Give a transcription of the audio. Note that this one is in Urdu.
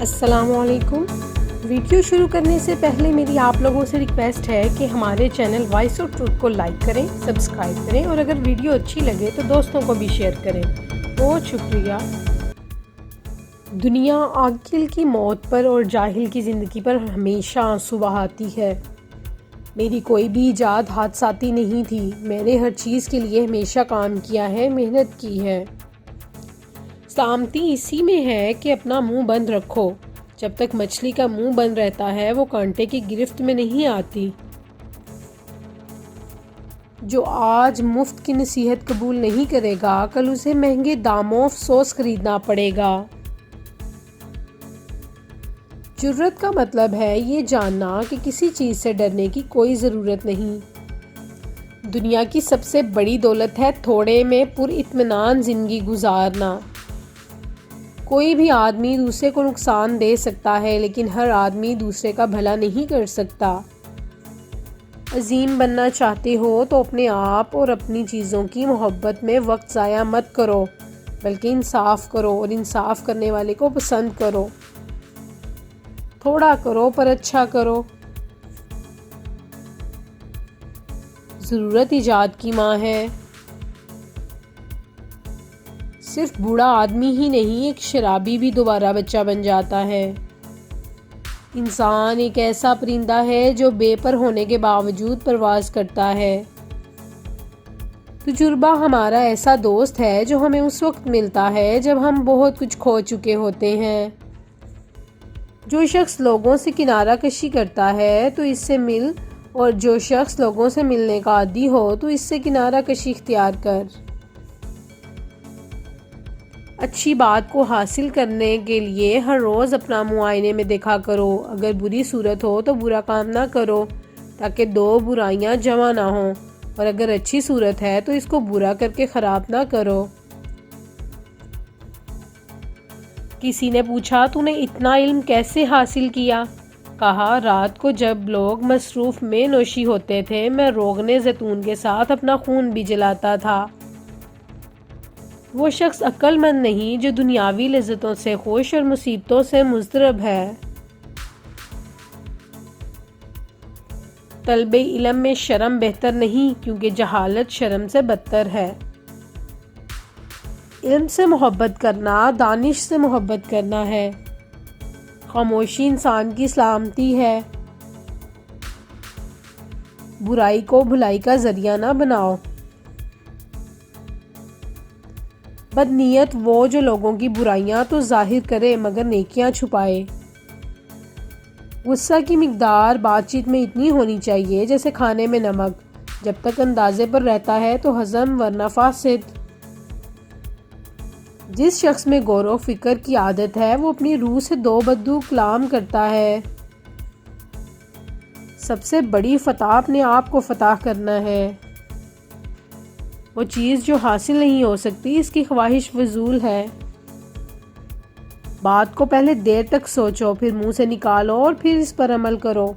السلام علیکم۔ ویڈیو شروع کرنے سے پہلے میری آپ لوگوں سے ریکویسٹ ہے کہ ہمارے چینل وائس آف ٹروتھ کو لائک کریں، سبسکرائب کریں اور اگر ویڈیو اچھی لگے تو دوستوں کو بھی شیئر کریں۔ بہت شکریہ۔ دنیا عاقل کی موت پر اور جاہل کی زندگی پر ہمیشہ آنسو بہاتی ہے۔ میری کوئی بھی ایجاد حادثاتی نہیں تھی، میں نے ہر چیز کے لیے ہمیشہ کام کیا ہے، محنت کی ہے۔ سلامتی اسی میں ہے کہ اپنا منہ بند رکھو۔ جب تک مچھلی کا منہ بند رہتا ہے وہ کانٹے کی گرفت میں نہیں آتی۔ جو آج مفت کی نصیحت قبول نہیں کرے گا کل اسے مہنگے داموں افسوس خریدنا پڑے گا۔ جرأت کا مطلب ہے یہ جاننا کہ کسی چیز سے ڈرنے کی کوئی ضرورت نہیں۔ دنیا کی سب سے بڑی دولت ہے تھوڑے میں پر اطمینان زندگی گزارنا۔ کوئی بھی آدمی دوسرے کو نقصان دے سکتا ہے لیکن ہر آدمی دوسرے کا بھلا نہیں کر سکتا۔ عظیم بننا چاہتے ہو تو اپنے آپ اور اپنی چیزوں کی محبت میں وقت ضائع مت کرو بلکہ انصاف کرو اور انصاف کرنے والے کو پسند کرو۔ تھوڑا کرو پر اچھا کرو۔ ضرورت ایجاد کی ماں ہے۔ صرف بوڑھا آدمی ہی نہیں، ایک شرابی بھی دوبارہ بچہ بن جاتا ہے۔ انسان ایک ایسا پرندہ ہے جو بے پر ہونے کے باوجود پرواز کرتا ہے۔ تجربہ ہمارا ایسا دوست ہے جو ہمیں اس وقت ملتا ہے جب ہم بہت کچھ کھو چکے ہوتے ہیں۔ جو شخص لوگوں سے کنارہ کشی کرتا ہے تو اس سے مل، اور جو شخص لوگوں سے ملنے کا عادی ہو تو اس سے کنارہ کشی اختیار کر۔ اچھی بات کو حاصل کرنے کے لیے ہر روز اپنا معائنے میں دیکھا کرو۔ اگر بری صورت ہو تو برا کام نہ کرو تاکہ دو برائیاں جمع نہ ہوں، اور اگر اچھی صورت ہے تو اس کو برا کر کے خراب نہ کرو۔ کسی نے پوچھا تو نے اتنا علم کیسے حاصل کیا؟ کہا رات کو جب لوگ مصروف میں نوشی ہوتے تھے میں روغن زیتون کے ساتھ اپنا خون بھی جلاتا تھا۔ وہ شخص عقل مند نہیں جو دنیاوی لذتوں سے خوش اور مصیبتوں سے مضطرب ہے۔ طلب علم میں شرم بہتر نہیں کیونکہ جہالت شرم سے بدتر ہے۔ علم سے محبت کرنا دانش سے محبت کرنا ہے۔ خاموشی انسان کی سلامتی ہے۔ برائی کو بھلائی کا ذریعہ نہ بناؤ۔ بد نیت وہ جو لوگوں کی برائیاں تو ظاہر کرے مگر نیکیاں چھپائے۔ غصہ کی مقدار بات چیت میں اتنی ہونی چاہیے جیسے کھانے میں نمک، جب تک اندازے پر رہتا ہے تو ہضم ورنہ فاسد۔ جس شخص میں غور و فکر کی عادت ہے وہ اپنی روح سے دو بدو کلام کرتا ہے۔ سب سے بڑی فتح اپنے آپ کو فتح کرنا ہے۔ وہ چیز جو حاصل نہیں ہو سکتی اس کی خواہش فضول ہے۔ بات کو پہلے دیر تک سوچو، پھر منہ سے نکالو اور پھر اس پر عمل کرو۔